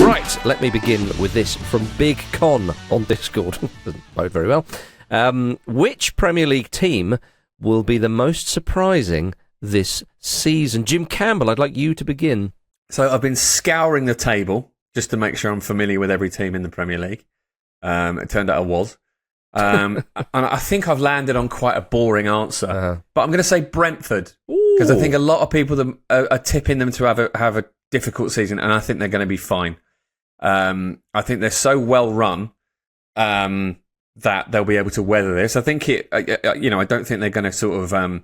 Right, let me begin with this from Big Con on Discord. Doesn't bode very well. Which Premier League team will be the most surprising this season? Jim Campbell, I'd like you to begin. So I've been scouring the table just to make sure I'm familiar with every team in the Premier League. It turned out I was. And I think I've landed on quite a boring answer. But I'm going to say Brentford. Because I think a lot of people are tipping them to have a difficult season, and I think they're going to be fine. I think they're so well run that they'll be able to weather this. I think I don't think they're going to sort of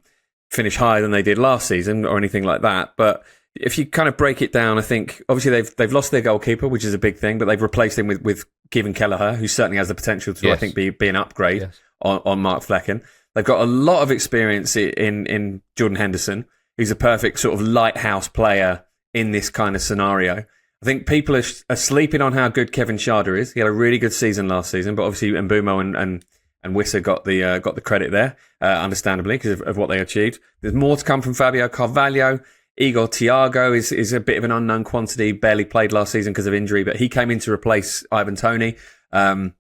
finish higher than they did last season or anything like that. But if you kind of break it down, I think obviously they've lost their goalkeeper, which is a big thing, but they've replaced him with Kevin Kelleher, who certainly has the potential to, I think, be an upgrade on Mark Flecken. They've got a lot of experience in Jordan Henderson, who's a perfect sort of lighthouse player in this kind of scenario. I think people are sleeping on how good Kevin Schade is. He had a really good season last season, but obviously Mbeumo and Wissa got the credit there, understandably, because of what they achieved. There's more to come from Fabio Carvalho. Igor Thiago is a bit of an unknown quantity, barely played last season because of injury, but he came in to replace Ivan Toney. And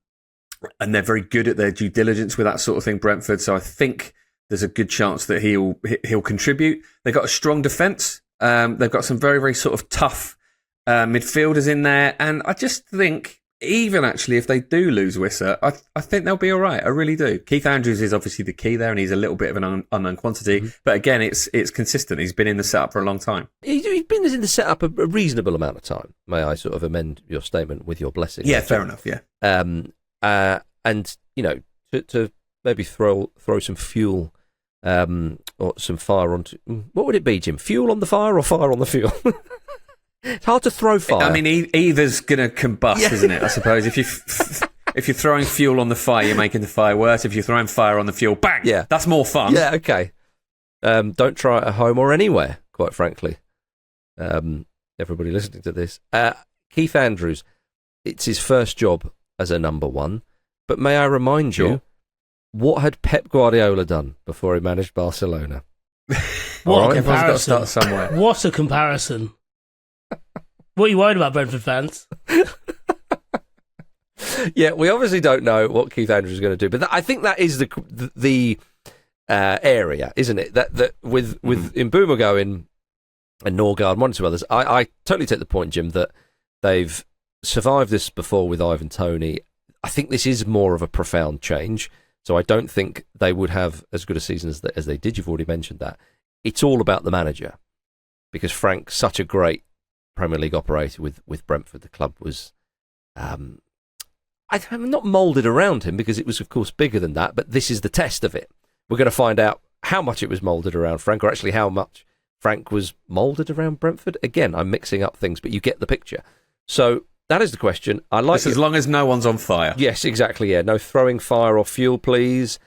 they're very good at their due diligence with that sort of thing, Brentford. So I think there's a good chance that he'll contribute. They've got a strong defence. They've got some very, very sort of tough midfielders in there. And I just think, even actually, if they do lose Wissa, I think they'll be all right. I really do. Keith Andrews is obviously the key there, and he's a little bit of an unknown quantity. Mm-hmm. But again, it's consistent. He's been in the setup for a long time. He's been in the setup a reasonable amount of time. May I sort of amend your statement with your blessing? Yeah, fair enough, yeah. And, to maybe throw some fuel or some fire onto... What would it be, Jim? Fuel on the fire or fire on the fuel? It's hard to throw fire. I mean, either's going to combust, isn't it? I suppose if you're throwing fuel on the fire, you're making the fire worse. If you're throwing fire on the fuel, bang! Yeah, that's more fun. Yeah, okay. Don't try it at home or anywhere, quite frankly. Everybody listening to this. Keith Andrews, it's his first job as a number one. But may I remind you, what had Pep Guardiola done before he managed Barcelona? What a comparison. Everyone's got to start somewhere. What a comparison. What are you worried about, Brentford fans? Yeah, we obviously don't know what Keith Andrews is going to do, but I think that is the area, isn't it? That with Mbeumo going and Norgard and one or two others, I totally take the point, Jim, that they've survived this before with Ivan Toney. I think this is more of a profound change, so I don't think they would have as good a season as they did. You've already mentioned that. It's all about the manager, because Frank's such a great Premier League operator with Brentford. The club was, I'm not moulded around him, because it was, of course, bigger than that, but this is the test of it. We're going to find out how much it was moulded around Frank, or actually how much Frank was moulded around Brentford. Again, I'm mixing up things, but you get the picture. So that is the question. I like this, as long as no one's on fire. Yes, exactly, yeah. No throwing fire or fuel, please.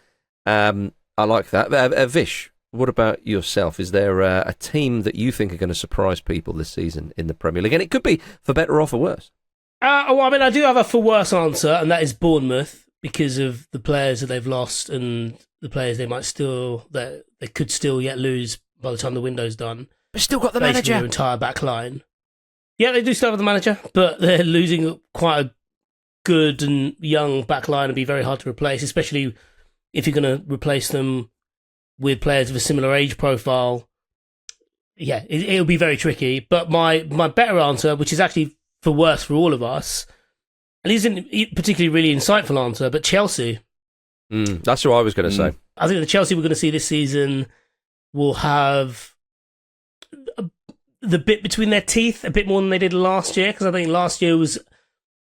I like that. Vish, what about yourself? Is there a team that you think are going to surprise people this season in the Premier League? And it could be for better or for worse. I do have a for worse answer, and that is Bournemouth, because of the players that they've lost and the players they could still yet lose by the time the window's done. But still got the basically manager. Their entire back line. Yeah, they do still have the manager, but they're losing quite a good and young back line and be very hard to replace, especially if you're going to replace them with players of a similar age profile. Yeah, it'll be very tricky. But my better answer, which is actually for worse for all of us, and isn't particularly really insightful answer, but Chelsea. That's what I was going to say. I think the Chelsea we're going to see this season will have the bit between their teeth a bit more than they did last year, because I think last year was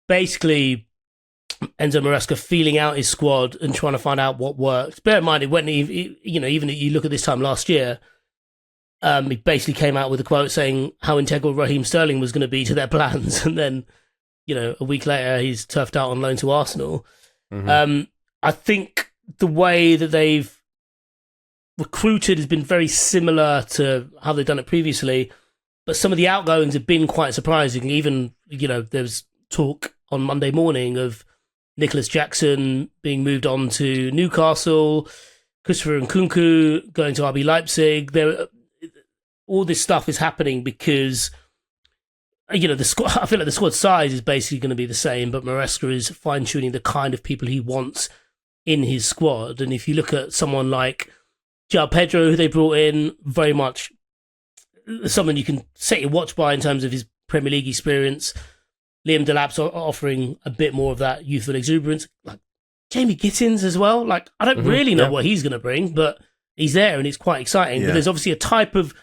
basically Enzo Maresca feeling out his squad and trying to find out what worked. Bear in mind, it went, even if you look at this time last year, he basically came out with a quote saying how integral Raheem Sterling was going to be to their plans, and then, a week later he's turfed out on loan to Arsenal. Mm-hmm. I think the way that they've recruited has been very similar to how they've done it previously, but some of the outgoings have been quite surprising. Even, there's talk on Monday morning of Nicholas Jackson being moved on to Newcastle, Christopher Nkunku going to RB Leipzig. All this stuff is happening because the squad. I feel like the squad size is basically going to be the same, but Maresca is fine tuning the kind of people he wants in his squad. And if you look at someone like João Pedro, who they brought in, very much someone you can set your watch by in terms of his Premier League experience. Liam Delap's offering a bit more of that youthful exuberance. Like Jamie Gittins as well. Like, I don't really know what he's going to bring, but he's there and it's quite exciting. Yeah. But there's obviously a type of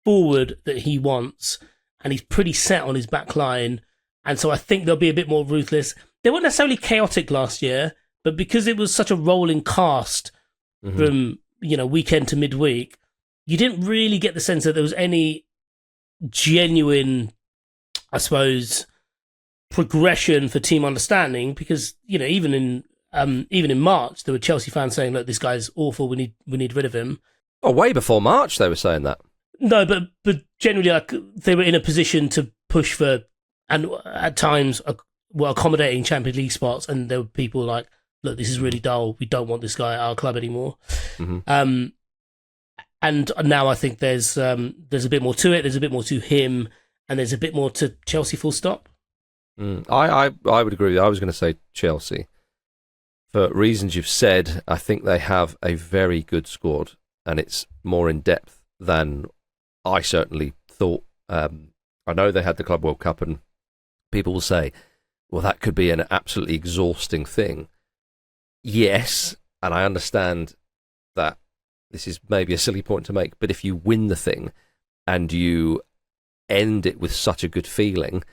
forward that he wants, and he's pretty set on his back line. And so I think they'll be a bit more ruthless. They weren't necessarily chaotic last year, but because it was such a rolling cast from, weekend to midweek, you didn't really get the sense that there was any genuine, I suppose, progression for team understanding, because, even in March, there were Chelsea fans saying, look, this guy's awful, we need rid of him. Oh, way before March they were saying that. No, but generally, like, they were in a position to push for, and at times were accommodating Champions League spots, and there were people like, look, this is really dull, we don't want this guy at our club anymore. And now I think there's a bit more to it, there's a bit more to him, and there's a bit more to Chelsea, full stop. I would agree with you. I was going to say Chelsea. For reasons you've said, I think they have a very good squad, and it's more in depth than I certainly thought. I know they had the Club World Cup, and people will say, well, that could be an absolutely exhausting thing. Yes, and I understand that this is maybe a silly point to make, but if you win the thing and you end it with such a good feeling,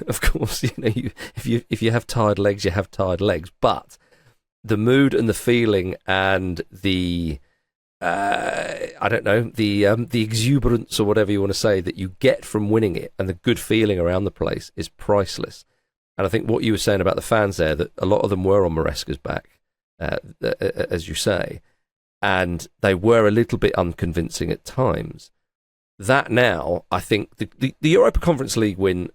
of course, if you have tired legs, you have tired legs, but the mood and the feeling and the the exuberance or whatever you want to say that you get from winning it, and the good feeling around the place is priceless. And I think what you were saying about the fans there, that a lot of them were on Maresca's back, as you say, and they were a little bit unconvincing at times. That now, I think the Europa Conference League win,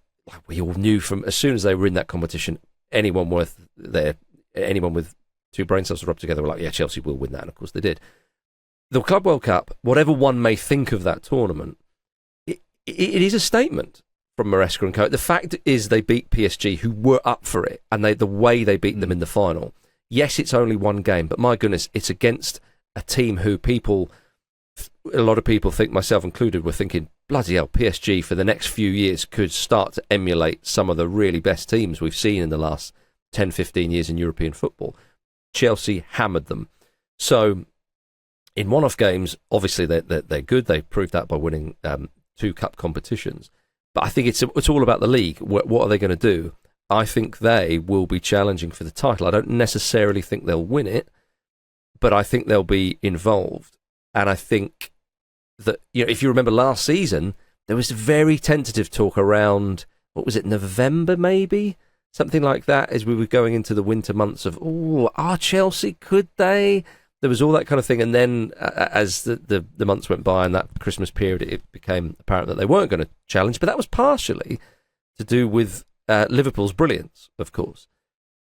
we all knew from as soon as they were in that competition, anyone with two brain cells to rub together were like, yeah, Chelsea will win that, and of course they did. The Club World Cup, whatever one may think of that tournament, it is a statement from Maresca and co. The fact is they beat PSG, who were up for it, and the way they beat them in the final. Yes, it's only one game, but my goodness, it's against a team who a lot of people think, myself included, were thinking, bloody hell, PSG for the next few years could start to emulate some of the really best teams we've seen in the last 10, 15 years in European football. Chelsea hammered them. So in one-off games, obviously they're good. They proved that by winning 2 cup competitions. But I think it's all about the league. What are they going to do? I think they will be challenging for the title. I don't necessarily think they'll win it, but I think they'll be involved. And I think that, if you remember last season, there was very tentative talk around, what was it, November maybe? Something like that, as we were going into the winter months of, are Chelsea, could they? There was all that kind of thing. And then as the months went by and that Christmas period, it became apparent that they weren't going to challenge. But that was partially to do with Liverpool's brilliance, of course.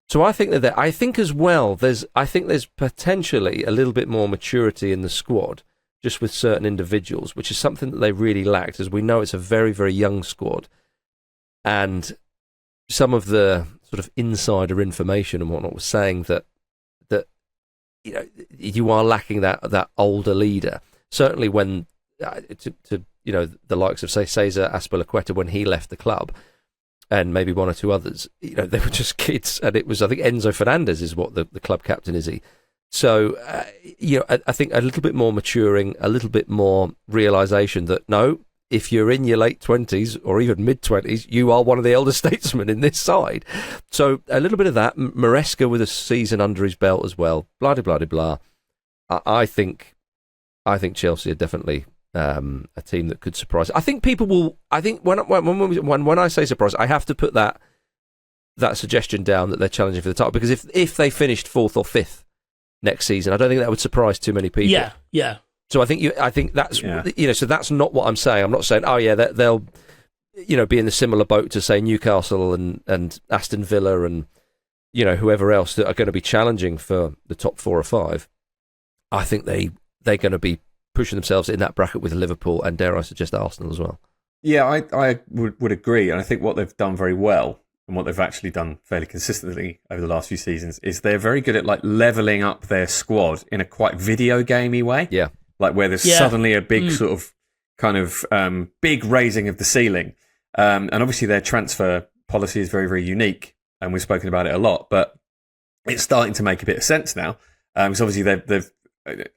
So I think that I think as well, there's potentially a little bit more maturity in the squad, just with certain individuals, which is something that they really lacked, as we know it's a very, very young squad. And some of the sort of insider information and whatnot was saying that you are lacking that older leader. Certainly when the likes of, say, Cesar Azpilicueta, when he left the club, and maybe one or two others, they were just kids. And it was, I think, Enzo Fernandez is what the club captain is. So, I think a little bit more maturing, a little bit more realisation that, no, if you're in your late 20s or even mid-20s, you are one of the elder statesmen in this side. So a little bit of that. Maresca with a season under his belt as well. Blah, blah, blah, blah. I think Chelsea are definitely a team that could surprise. I think people will. I think when I say surprise, I have to put that suggestion down that they're challenging for the title, because if they finished 4th or 5th next season, I don't think that would surprise too many people. Yeah. So I think that's so that's not what I'm saying. I'm not saying they'll be in the similar boat to, say, Newcastle and Aston Villa and whoever else that are going to be challenging for the top 4 or 5. I think they're going to be pushing themselves in that bracket with Liverpool and, dare I suggest, Arsenal as well. Yeah, I would agree. And I think what they've done very well, and what they've actually done fairly consistently over the last few seasons, is they're very good at like leveling up their squad in a quite video gamey way. Yeah. Like where there's suddenly a big sort of kind of big raising of the ceiling. And obviously their transfer policy is very, very unique. And we've spoken about it a lot, but it's starting to make a bit of sense now. Because obviously they've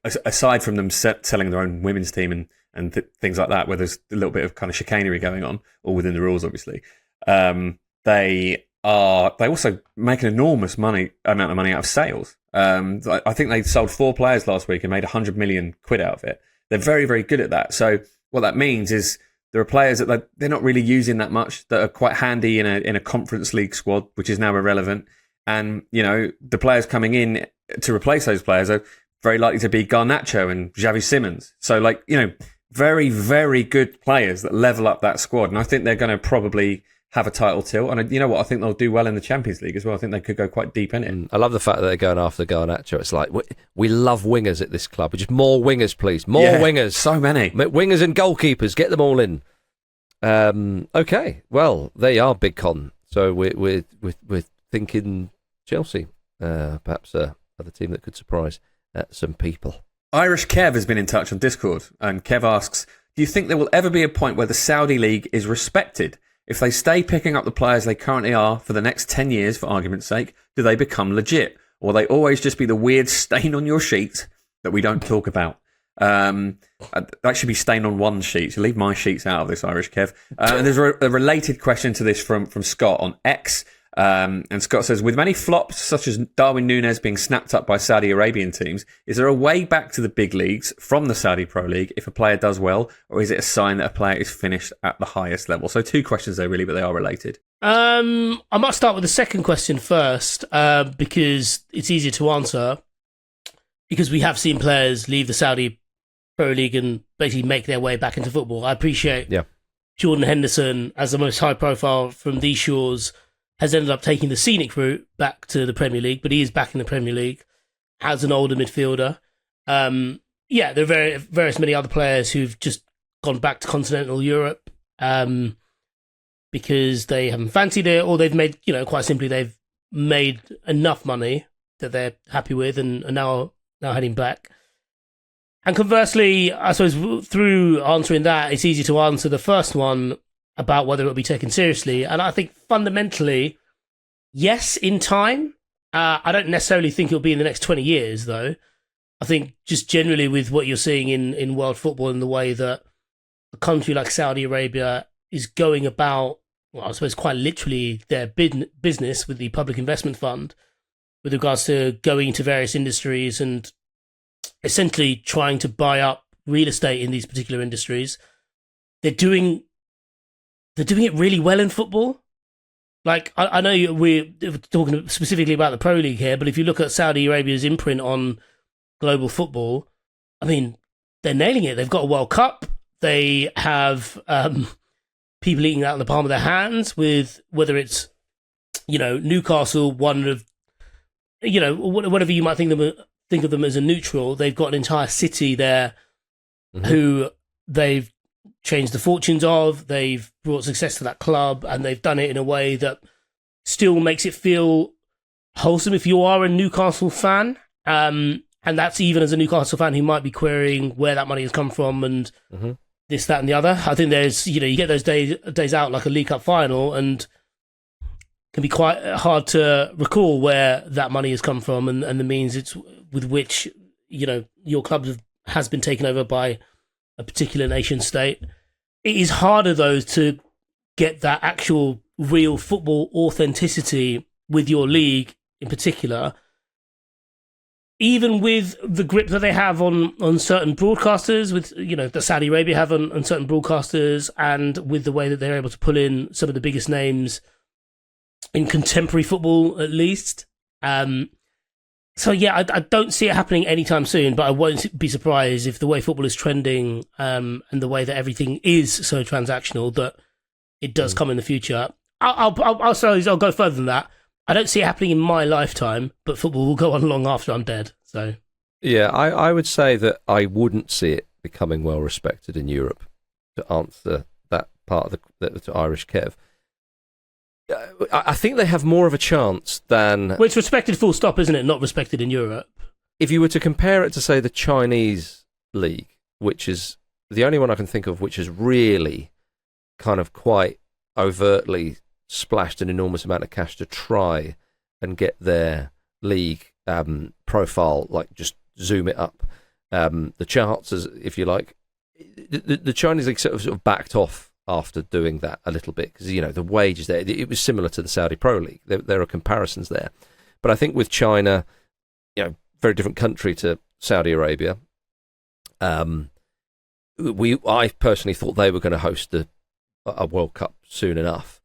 aside from them selling their own women's team and things like that, where there's a little bit of kind of chicanery going on, all within the rules, obviously. They also make an enormous amount of money out of sales. I think they sold 4 players last week and made 100 million quid out of it. They're very, very good at that. So what that means is there are players that they're not really using that much that are quite handy in a Conference League squad, which is now irrelevant. And, you know, the players coming in to replace those players are very likely to be Garnacho and Xavi Simons. So, like, you know, very, very good players that level up that squad. And I think they're going to probably have a title tilt. And you know what? I think they'll do well in the Champions League as well. I think they could go quite deep in it. I love the fact that they're going after Garnacho. It's like, we love wingers at this club. Just more wingers, please. More wingers. So many. Wingers and goalkeepers. Get them all in. Okay. Well, they are big con. So we're thinking Chelsea. Perhaps other team that could surprise some people. Irish Kev has been in touch on Discord, and Kev asks, do you think there will ever be a point where the Saudi League is respected? If they stay picking up the players they currently are for the next 10 years, for argument's sake, do they become legit? Or will they always just be the weird stain on your sheet that we don't talk about? That should be stain on one sheet. So leave my sheets out of this, Irish Kev. And there's a related question to this from Scott on X. And Scott says, with many flops such as Darwin Núñez being snapped up by Saudi Arabian teams, is there a way back to the big leagues from the Saudi Pro League if a player does well, or is it a sign that a player is finished at the highest level? So 2 questions there really, but they are related. I might start with the second question first, because it's easier to answer, because we have seen players leave the Saudi Pro League and basically make their way back into football. I appreciate Jordan Henderson, as the most high profile from these shores, has ended up taking the scenic route back to the Premier League, but he is back in the Premier League as an older midfielder. There are various many other players who've just gone back to continental Europe because they haven't fancied it, or they've made, quite simply, they've made enough money that they're happy with and are now heading back. And conversely, I suppose through answering that, it's easy to answer the first one about whether it'll be taken seriously. And I think fundamentally, yes, in time. I don't necessarily think it'll be in the next 20 years, though. I think just generally with what you're seeing in world football and the way that a country like Saudi Arabia is going about, well, I suppose quite literally their business with the Public Investment Fund with regards to going into various industries and essentially trying to buy up real estate in these particular industries. They're doing it really well in football. Like, I know we're talking specifically about the Pro League here, but if you look at Saudi Arabia's imprint on global football, I mean, they're nailing it. They've got a World Cup. They have people eating out of the palm of their hands with whether it's, Newcastle, one of, whatever you might think of them as a neutral. They've got an entire city there who they've changed the fortunes of. They've brought success to that club, and they've done it in a way that still makes it feel wholesome if you are a Newcastle fan. And that's even as a Newcastle fan who might be querying where that money has come from and this, that, and the other. I think there's, you get those days out like a League Cup final, and it can be quite hard to recall where that money has come from and the means it's with which, your club has been taken over by a particular nation state. It is harder, though, to get that actual real football authenticity with your league in particular, even with the grip that they have on certain broadcasters, with, that Saudi Arabia have on certain broadcasters, and with the way that they're able to pull in some of the biggest names in contemporary football, at least. I don't see it happening anytime soon, but I won't be surprised if the way football is trending and the way that everything is so transactional that it does come in the future. I'll go further than that. I don't see it happening in my lifetime, but football will go on long after I'm dead. So, yeah, I would say that I wouldn't see it becoming well respected in Europe, to answer that part of the Irish Kev. I think they have more of a chance than... Well, it's respected full stop, isn't it? Not respected in Europe. If you were to compare it to, say, the Chinese league, which is the only one I can think of which has really kind of quite overtly splashed an enormous amount of cash to try and get their league profile, like just zoom it up the charts, as if you like. The Chinese league sort of backed off after doing that a little bit because, you know, the wages there, it was similar to the Saudi Pro League. There are comparisons there. But I think with China, you know, very different country to Saudi Arabia, I personally thought they were going to host a World Cup soon enough.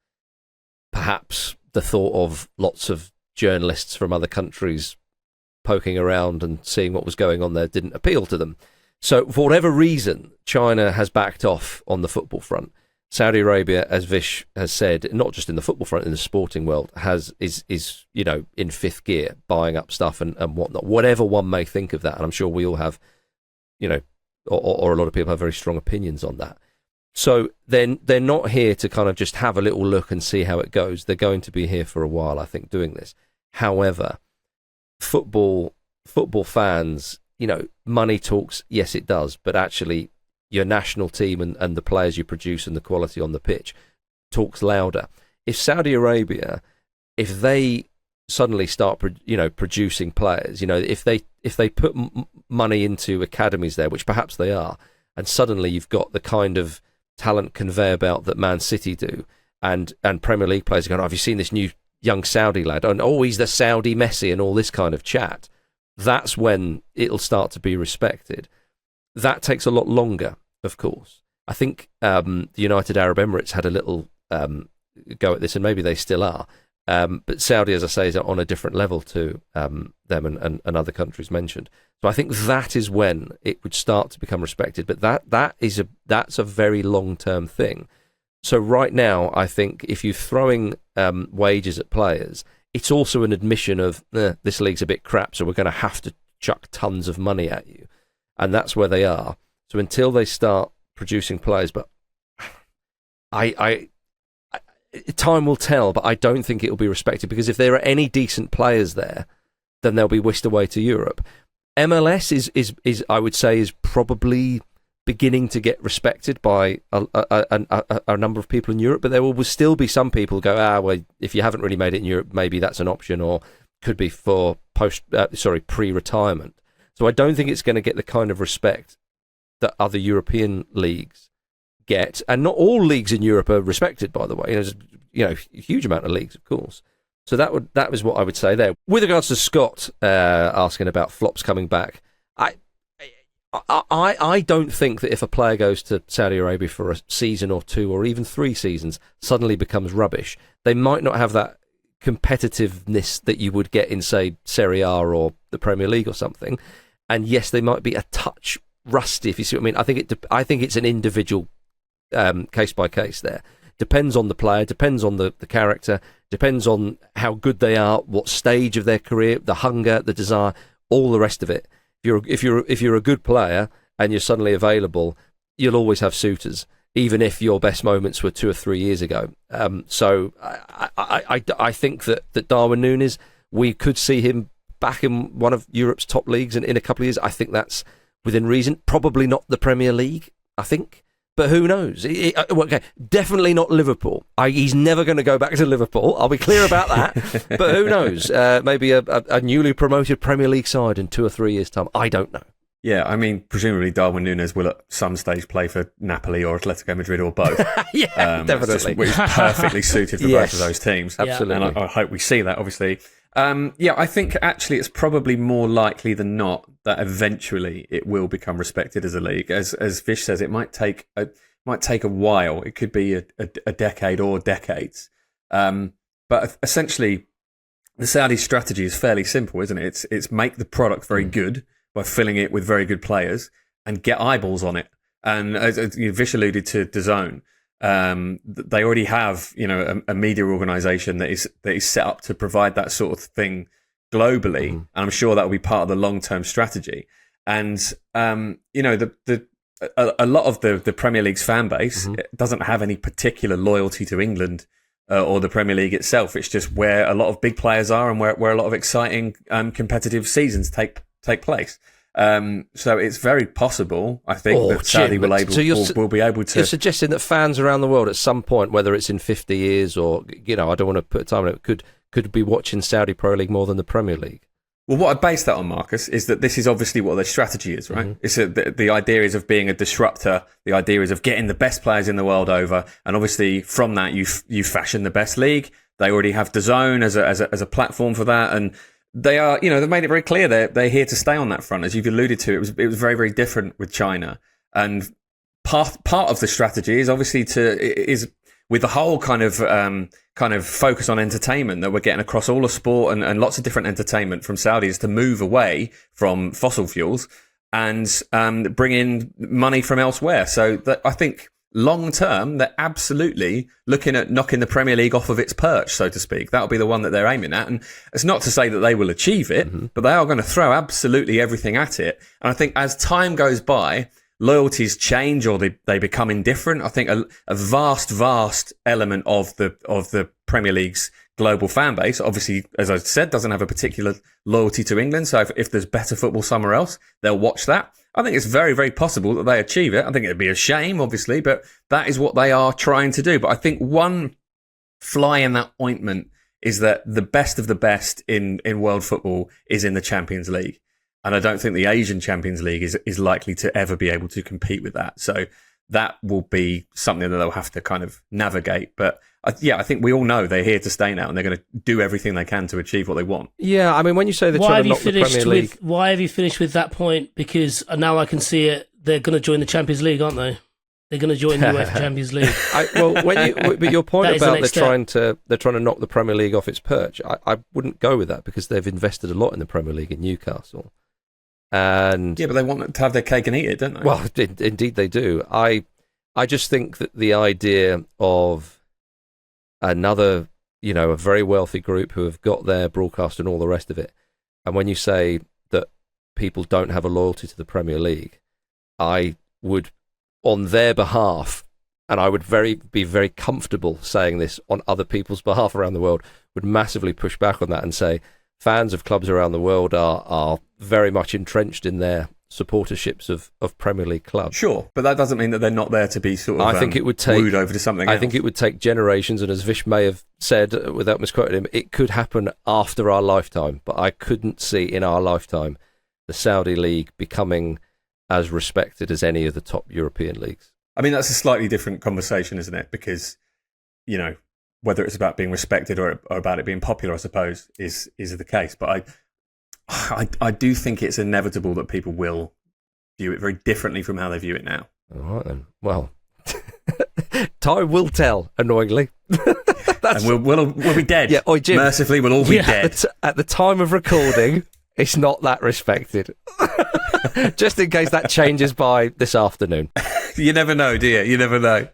Perhaps the thought of lots of journalists from other countries poking around and seeing what was going on there didn't appeal to them. So for whatever reason, China has backed off on the football front. Saudi Arabia, as Vish has said, not just in the football front, in the sporting world, is you know, in fifth gear, buying up stuff and whatnot. Whatever one may think of that, and I'm sure we all have, you know, or a lot of people have very strong opinions on that. So then they're not here to kind of just have a little look and see how it goes. They're going to be here for a while, I think, doing this. However, football fans, you know, money talks, yes, it does, but actually your national team and the players you produce and the quality on the pitch talks louder. If Saudi Arabia, if they suddenly start, producing players, you know, if they put money into academies there, which perhaps they are, and suddenly you've got the kind of talent conveyor belt that Man City do, and Premier League players are going, oh, have you seen this new young Saudi lad? And oh, he's the Saudi Messi and all this kind of chat. That's when it'll start to be respected. That takes a lot longer, of course. I think the United Arab Emirates had a little go at this, and maybe they still are. But Saudi, as I say, is on a different level to them and other countries mentioned. So I think that is when it would start to become respected. But that's a very long-term thing. So right now, I think if you're throwing wages at players, it's also an admission of this league's a bit crap, so we're going to have to chuck tons of money at you. And that's where they are. So until they start producing players, but time will tell, but I don't think it will be respected, because if there are any decent players there, then they'll be whisked away to Europe. MLS is I would say, is probably beginning to get respected by a number of people in Europe, but there will still be some people who go, well, if you haven't really made it in Europe, maybe that's an option, or could be for pre-retirement. So I don't think it's going to get the kind of respect that other European leagues get, and not all leagues in Europe are respected, by the way. There's a huge amount of leagues, of course. So that was what I would say there. With regards to Scott asking about flops coming back, I don't think that if a player goes to Saudi Arabia for a season or two or even 3 seasons, suddenly becomes rubbish. They might not have that competitiveness that you would get in, say, Serie A or the Premier League or something. And yes, they might be a touch rusty, if you see what I mean. I think it's an individual case by case there. Depends on the player, depends on the character, depends on how good they are, what stage of their career, the hunger, the desire, all the rest of it. If you're a good player and you're suddenly available, you'll always have suitors, even if your best moments were 2 or 3 years ago. So I think that Darwin Núñez, we could see him back in one of Europe's top leagues in a couple of years. I think that's within reason. Probably not the Premier League, I think. But who knows? Okay, definitely not Liverpool. He's never going to go back to Liverpool. I'll be clear about that. But who knows? Maybe a newly promoted Premier League side in 2 or 3 years' time. I don't know. Yeah, I mean, presumably Darwin Núñez will at some stage play for Napoli or Atletico Madrid or both. Yeah, definitely. Which is perfectly suited for both of those teams. Absolutely. And I hope we see that, obviously. I think actually it's probably more likely than not that eventually it will become respected as a league. As Vish says, it might take a while. It could be a decade or decades. But essentially, the Saudi strategy is fairly simple, isn't it? It's make the product very good by filling it with very good players and get eyeballs on it. And as Vish alluded to DAZN, they already have a media organisation that is set up to provide that sort of thing globally, and I'm sure that will be part of the long-term strategy. And the a lot of the Premier League's fan base doesn't have any particular loyalty to England or the Premier League itself. It's just where a lot of big players are and where a lot of exciting competitive seasons take place. So it's very possible, I think, that Saudi will be able to... You're suggesting that fans around the world at some point, whether it's in 50 years or, I don't want to put a time on it, could be watching Saudi Pro League more than the Premier League? Well, what I base that on, Marcus, is that this is obviously what their strategy is, right? It's the idea is of being a disruptor. The idea is of getting the best players in the world over, and obviously from that you fashion the best league. They already have DAZN as a platform for that, and they are, they've made it very clear they're here to stay on that front. As you've alluded to, it was very, very different with China, and part of the strategy is obviously with the whole kind of focus on entertainment that we're getting across all of sport and lots of different entertainment from Saudis to move away from fossil fuels and bring in money from elsewhere. So I think long term, they're absolutely looking at knocking the Premier League off of its perch, so to speak. That'll be the one that they're aiming at. And it's not to say that they will achieve it, but they are going to throw absolutely everything at it. And I think as time goes by, loyalties change or they become indifferent. I think a vast element of the Premier League's global fan base, obviously, as I said, doesn't have a particular loyalty to England. So if there's better football somewhere else, they'll watch that. I think it's very, very possible that they achieve it. I think it'd be a shame, obviously, but that is what they are trying to do. But I think one fly in that ointment is that the best of the best in world football is in the Champions League. And I don't think the Asian Champions League is likely to ever be able to compete with that. So that will be something that they'll have to kind of navigate. But I think we all know they're here to stay now and they're going to do everything they can to achieve what they want. Yeah, I mean, when you say they're trying to knock the Premier League... Why have you finished with that point? Because now I can see it. They're going to join the Champions League, aren't they? They're going to join the UEFA Champions League. But your point about they're trying to knock the Premier League off its perch, I wouldn't go with that because they've invested a lot in the Premier League in Newcastle. And yeah, but they want to have their cake and eat it, don't they? Well, indeed they do. I just think that the idea of another, a very wealthy group who have got their broadcast and all the rest of it, and when you say that people don't have a loyalty to the Premier League, I would, on their behalf, and I would be very comfortable saying this on other people's behalf around the world, would massively push back on that and say, fans of clubs around the world are very much entrenched in their supporterships of Premier League clubs. Sure, but that doesn't mean that they're not there to be sort of wooed over to something else. I think it would take generations, and as Vish may have said, without misquoting him, it could happen after our lifetime, but I couldn't see in our lifetime the Saudi League becoming as respected as any of the top European leagues. I mean, that's a slightly different conversation, isn't it? Because, whether it's about being respected or about it being popular, I suppose, is the case. But I do think it's inevitable that people will view it very differently from how they view it now. All right, then. Well, time will tell, annoyingly. And we'll be dead. Yeah, Jim, mercifully, we'll all be dead. At the time of recording, it's not that respected. Just in case that changes by this afternoon. You never know, do you? You never know.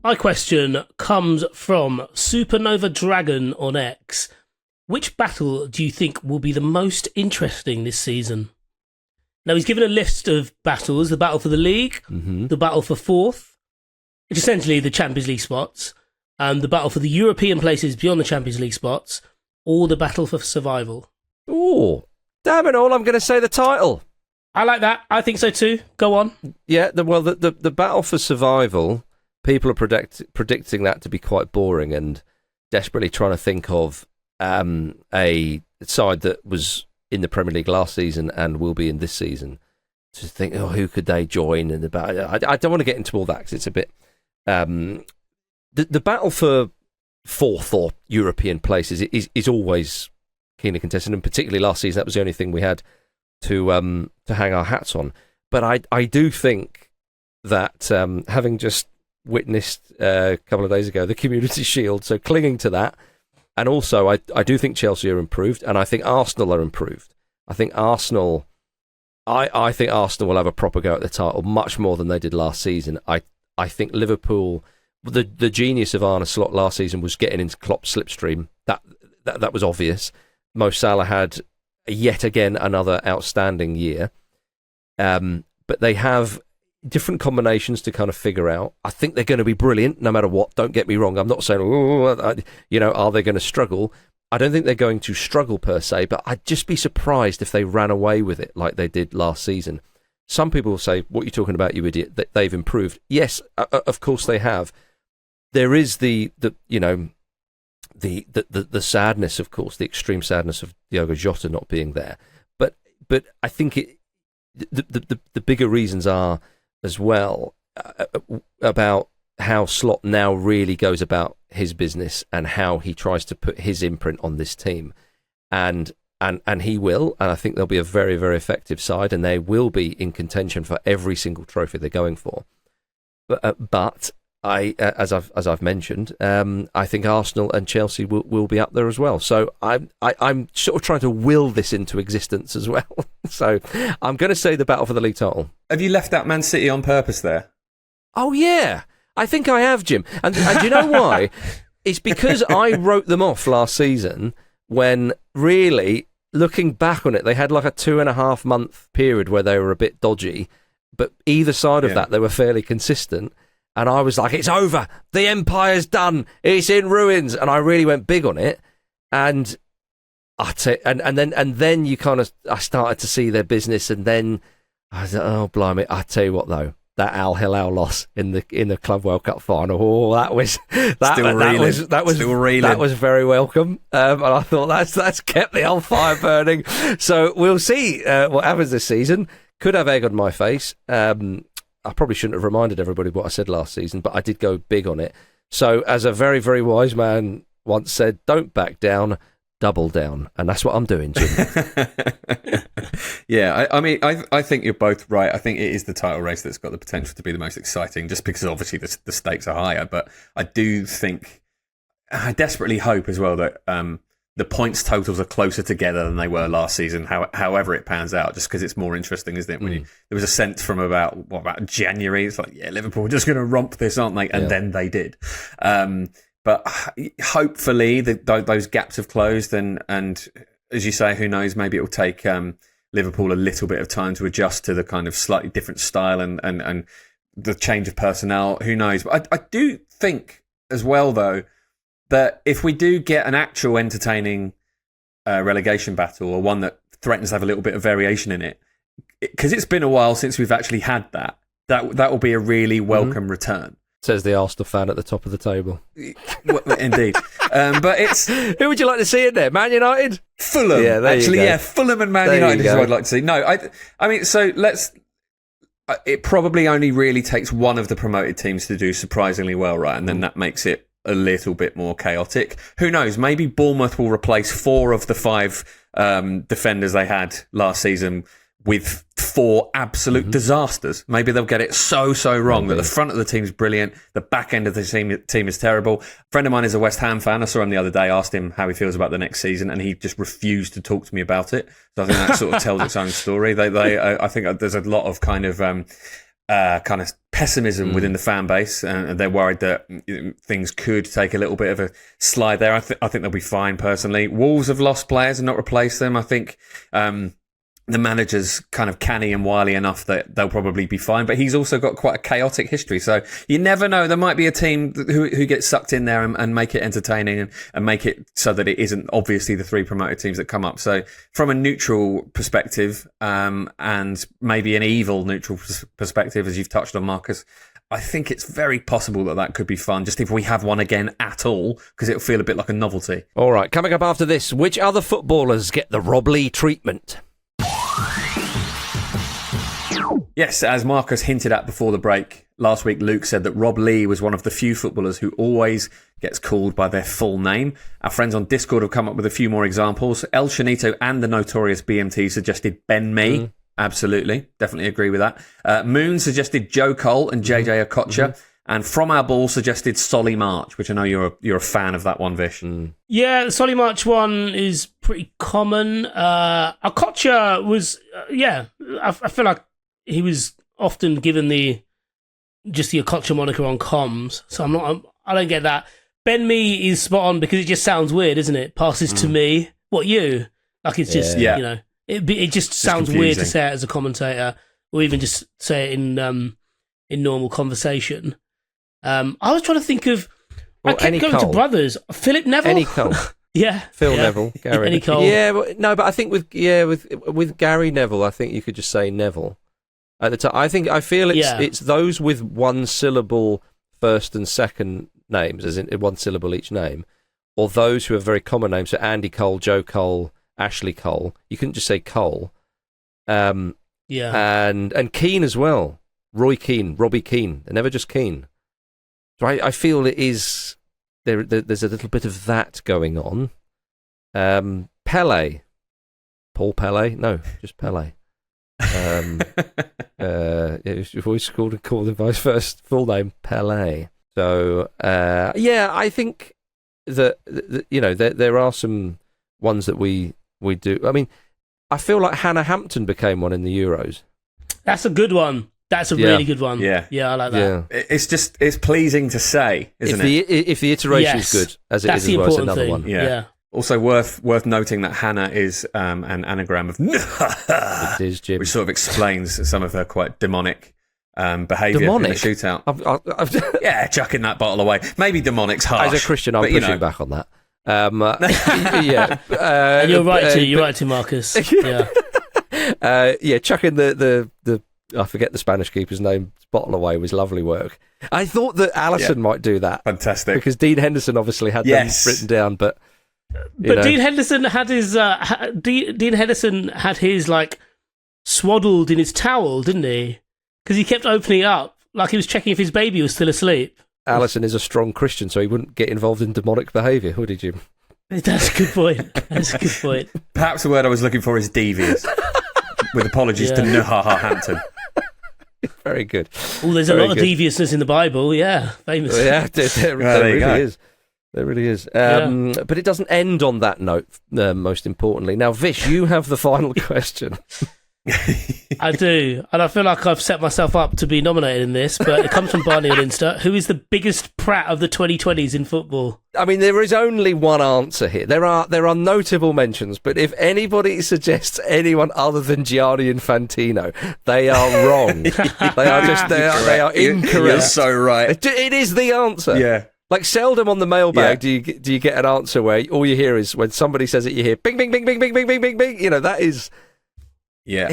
My question comes from Supernova Dragon on X. Which battle do you think will be the most interesting this season? Now, he's given a list of battles: the battle for the league, the battle for fourth, which is essentially the Champions League spots, the battle for the European places beyond the Champions League spots, or the battle for survival. Oh, damn it all, I'm going to say the title. I like that. I think so too. Go on. Yeah, the battle for survival, people are predicting that to be quite boring and desperately trying to think of a side that was in the Premier League last season and will be in this season to think, who could they join? And I don't want to get into all that because it's a bit... The battle for fourth or European places is always keenly contested, and particularly last season, that was the only thing we had to hang our hats on. But I do think that having just witnessed a couple of days ago the Community Shield, so clinging to that, and also I do think Chelsea are improved, and I think Arsenal are improved. I think Arsenal will have a proper go at the title, much more than they did last season. I think Liverpool, the genius of Arne Slot last season was getting into Klopp's slipstream. That was obvious. Mo Salah had yet again another outstanding year. but they have different combinations to kind of figure out. I think they're going to be brilliant no matter what. Don't get me wrong. I'm not saying, are they going to struggle? I don't think they're going to struggle per se, but I'd just be surprised if they ran away with it like they did last season. Some people will say, what are you talking about, you idiot? That they've improved. Yes, of course they have. There is the sadness, of course, the extreme sadness of Diogo Jota not being there. But I think the bigger reasons are as well about how Slot now really goes about his business and how he tries to put his imprint on this team, and he will, and I think they'll be a very, very effective side, and they will be in contention for every single trophy they're going for. But I, as I've mentioned, I think Arsenal and Chelsea will be up there as well. So I'm sort of trying to will this into existence as well. So I'm going to say the battle for the league title. Have you left out Man City on purpose there? Oh yeah, I think I have, Jim. And do you know why? It's because I wrote them off last season when really, looking back on it, they had like a 2.5 month period where they were a bit dodgy, but either side of that, they were fairly consistent. And I was like, it's over. The empire's done. It's in ruins. And I really went big on it. And then you kind of, I started to see their business. And then I was like, oh, blimey. I tell you what, though, that Al Hilal loss in the Club World Cup final, that was very welcome. And I thought that's kept the old fire burning. So we'll see what happens this season. Could have egg on my face. I probably shouldn't have reminded everybody what I said last season, but I did go big on it. So as a very, very wise man once said, don't back down, double down. And that's what I'm doing, Jim. Yeah, I think you're both right. I think it is the title race that's got the potential to be the most exciting, just because obviously the stakes are higher. But I do think, I desperately hope as well that the points totals are closer together than they were last season, however it pans out, just because it's more interesting, isn't it? When there was a sense from about January, it's like, yeah, Liverpool are just going to romp this, aren't they? And then they did. But hopefully those gaps have closed, and as you say, who knows, maybe it will take Liverpool a little bit of time to adjust to the kind of slightly different style and the change of personnel. Who knows? But I do think as well, though, that if we do get an actual entertaining relegation battle, or one that threatens to have a little bit of variation in it, because it's been a while since we've actually had that will be a really welcome return. Says the Arsenal fan at the top of the table. Indeed. But it's... Who would you like to see in there? Man United? Fulham. Yeah, actually, Fulham and Man United is who I'd like to see. No, I mean, so let's... It probably only really takes one of the promoted teams to do surprisingly well, right? And then that makes it a little bit more chaotic. Who knows? Maybe Bournemouth will replace 4 of the 5 defenders they had last season with 4 absolute disasters. Maybe they'll get it so wrong that the front of the team's brilliant, the back end of the team is terrible. A friend of mine is a West Ham fan. I saw him the other day, asked him how he feels about the next season, and he just refused to talk to me about it. So I think that sort of tells its own story. I think there's a lot of kind of pessimism within the fan base, and they're worried that things could take a little bit of a slide there. I think they'll be fine, personally. Wolves have lost players and not replaced them. I think the manager's kind of canny and wily enough that they'll probably be fine, but he's also got quite a chaotic history, so you never know. There might be a team who gets sucked in there and make it entertaining and make it so that it isn't obviously the 3 promoted teams that come up. So from a neutral perspective, and maybe an evil neutral perspective, as you've touched on, Marcus, I think it's very possible that could be fun, just if we have one again at all, because it'll feel a bit like a novelty. All right, coming up after this, which other footballers get the Rob Lee treatment? Yes, as Marcus hinted at before the break, last week Luke said that Rob Lee was one of the few footballers who always gets called by their full name. Our friends on Discord have come up with a few more examples. El Chinito and the notorious BMT suggested Ben Mee. Absolutely, definitely agree with that. Moon suggested Joe Cole and JJ Okocha. And From Our Ball suggested Solly March, which I know you're a fan of that one, Vish. Yeah, the Solly March one is pretty common. Okocha was, I feel like he was often given the Okocha moniker on comms, so I don't get that. Ben Mee is spot on because it just sounds weird, isn't it? Passes to me. What, you? Like, it's just, it just sounds weird to say it as a commentator. or even just say it in normal conversation. I was trying to think of. Well, I kept going to brothers. Philip Neville. Any Cole. Yeah. Phil Neville. Gary. Any Cole. Yeah, but I think with Gary Neville, I think you could just say Neville. At the time, I feel it's those with one syllable first and second names, as in one syllable each name, or those who have very common names. So Andy Cole, Joe Cole, Ashley Cole. You couldn't just say Cole. And Keane as well. Roy Keane, Robbie Keane. They're never just Keane. So I feel it is there's a little bit of that going on. Pele, Paul Pele, no, just Pele. You've always called him by his first full name, Pele. So I think that there are some ones that we do. I mean, I feel like Hannah Hampton became one in the Euros. That's a good one. That's a really good one. Yeah, I like that. Yeah. It's pleasing to say, isn't it? If the iteration is good, as it is as well, it's another one. Yeah. Also worth noting that Hannah is an anagram of it is, Jim. which sort of explains some of her quite demonic behaviour in the shootout. I've chucking that bottle away. Maybe demonic's harsh. As a Christian, I'm pushing back on that. And you're right to Marcus. Yeah. Chucking the I forget the Spanish keeper's name, bottle away was lovely work. I thought that Alisson might do that. Fantastic. Because Dean Henderson obviously had them written down, but Dean Henderson had his Dean Henderson had his like swaddled in his towel, didn't he? Because he kept opening it up like he was checking if his baby was still asleep. Alisson is a strong Christian, so he wouldn't get involved in demonic behaviour, would he, Jim? That's a good point. Perhaps the word I was looking for is devious. With apologies to Nuhaha Hampton. Very good. Oh, there's a lot of deviousness in the Bible, famous. Yeah, there really is. There really is. But it doesn't end on that note, most importantly. Now, Vish, you have the final question. I do, and I feel like I've set myself up to be nominated in this, but it comes from Barney on Insta. Who is the biggest prat of the 2020s in football? I mean, there is only one answer here. There are notable mentions, but if anybody suggests anyone other than Gianni Infantino, they are wrong. They are incorrect. You're so right. It is the answer. Yeah. Like seldom on the mailbag do you get an answer where all you hear is when somebody says it, you hear bing, bing, bing, bing, bing, bing, bing, bing, bing. You know, that is. Yeah.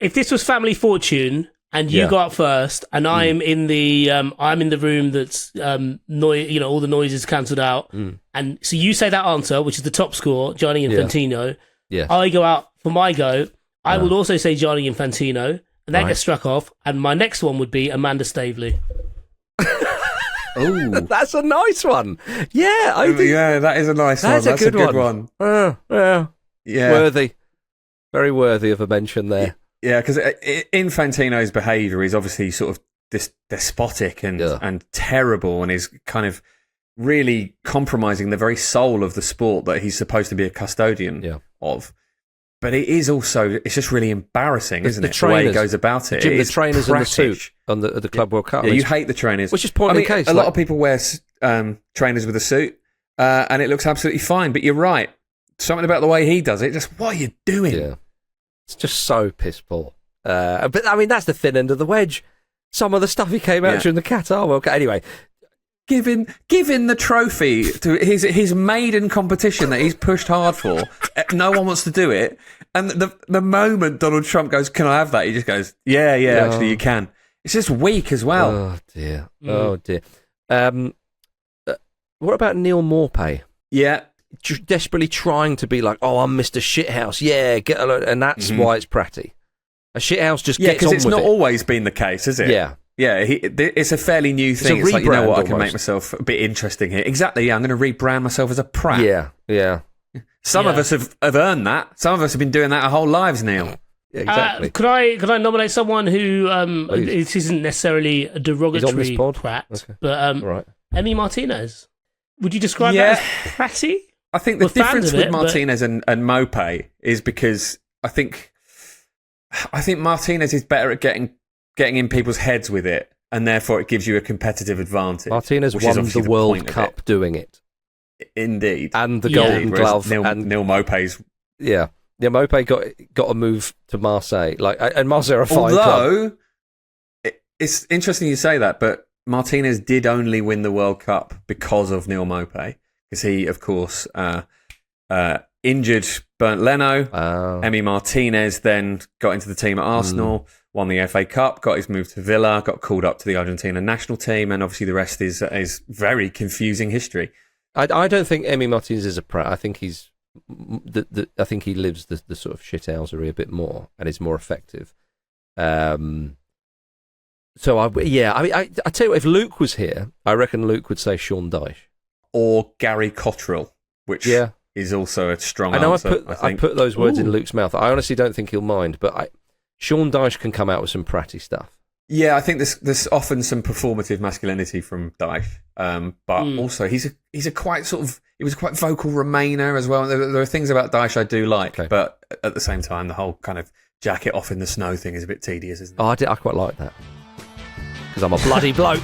If this was Family Fortune and you got up first, and I'm in the room that's all the noise is cancelled out, and so you say that answer, which is the top score, Gianni Infantino. Yeah. I go out for my go. I would also say Gianni Infantino, and that gets struck off. And my next one would be Amanda Staveley. Oh, that's a nice one. Yeah, that is a nice one. That's a good one. Worthy, very worthy of a mention there. Yeah, because Infantino's behaviour is obviously sort of this despotic and terrible, and is kind of really compromising the very soul of the sport that he's supposed to be a custodian of. But it's just really embarrainers, isn't it? The way he goes about it. Jim, the trainers in the suit at the Club World Cup. Yeah, you hate the trainers. Which is point in case. A lot of people wear trainers with a suit, and it looks absolutely fine. But you're right. Something about the way he does it, just what are you doing? Yeah. It's just so piss poor. But, I mean, that's the thin end of the wedge. Some of the stuff he came out during the Qatar World Cup. Anyway. Giving the trophy to his maiden competition that he's pushed hard for. No one wants to do it. And the moment Donald Trump goes, "Can I have that?" He just goes, "Yeah, actually you can." It's just weak as well. Oh, dear. Oh, dear. What about Neil Maupay? Yeah. Desperately trying to be like, "Oh, I'm Mr. Shithouse. Yeah, get a load." And that's why it's pratty. A shithouse just gets on with it. Yeah, because it's not always been the case, is it? Yeah. Yeah, it's a fairly new thing. It's like, you know what, I can make myself a bit interesting here. Exactly, yeah, I'm going to rebrand myself as a prat. Yeah. Some of us have earned that. Some of us have been doing that our whole lives, Neil. Yeah, exactly. Could I nominate someone who it isn't necessarily a derogatory prat, but Emi Martinez? Would you describe that as pratty? I think the difference with Martinez and Maupay is because I think Martinez is better at getting in people's heads with it, and therefore it gives you a competitive advantage. Martinez won the World Cup doing it. Indeed. And the Golden Glove. Neil Maupay's Mopé got a move to Marseille, and Marseille are a fine club. Although it's interesting you say that, but Martinez did only win the World Cup because of Neil Mopé, because he, of course, injured Bernd Leno. Oh. Emi Martinez then got into the team at Arsenal, won the FA Cup, got his move to Villa, got called up to the Argentina national team, and obviously the rest is very confusing history. I don't think Emi Martinez is a prat. I think he's I think he lives the sort of shithousery a bit more and is more effective. So I tell you what, if Luke was here, I reckon Luke would say Sean Dyche or Gary Cottrell, which is also a strong answer. I put those words in Luke's mouth. I honestly don't think he'll mind, but Sean Dyche can come out with some pratty stuff. Yeah, I think there's often some performative masculinity from Dyche, but also he was a quite vocal Remainer as well. There are things about Dyche I do like, but at the same time, the whole kind of jacket off in the snow thing is a bit tedious, isn't it? I quite like that because I'm a bloody bloke.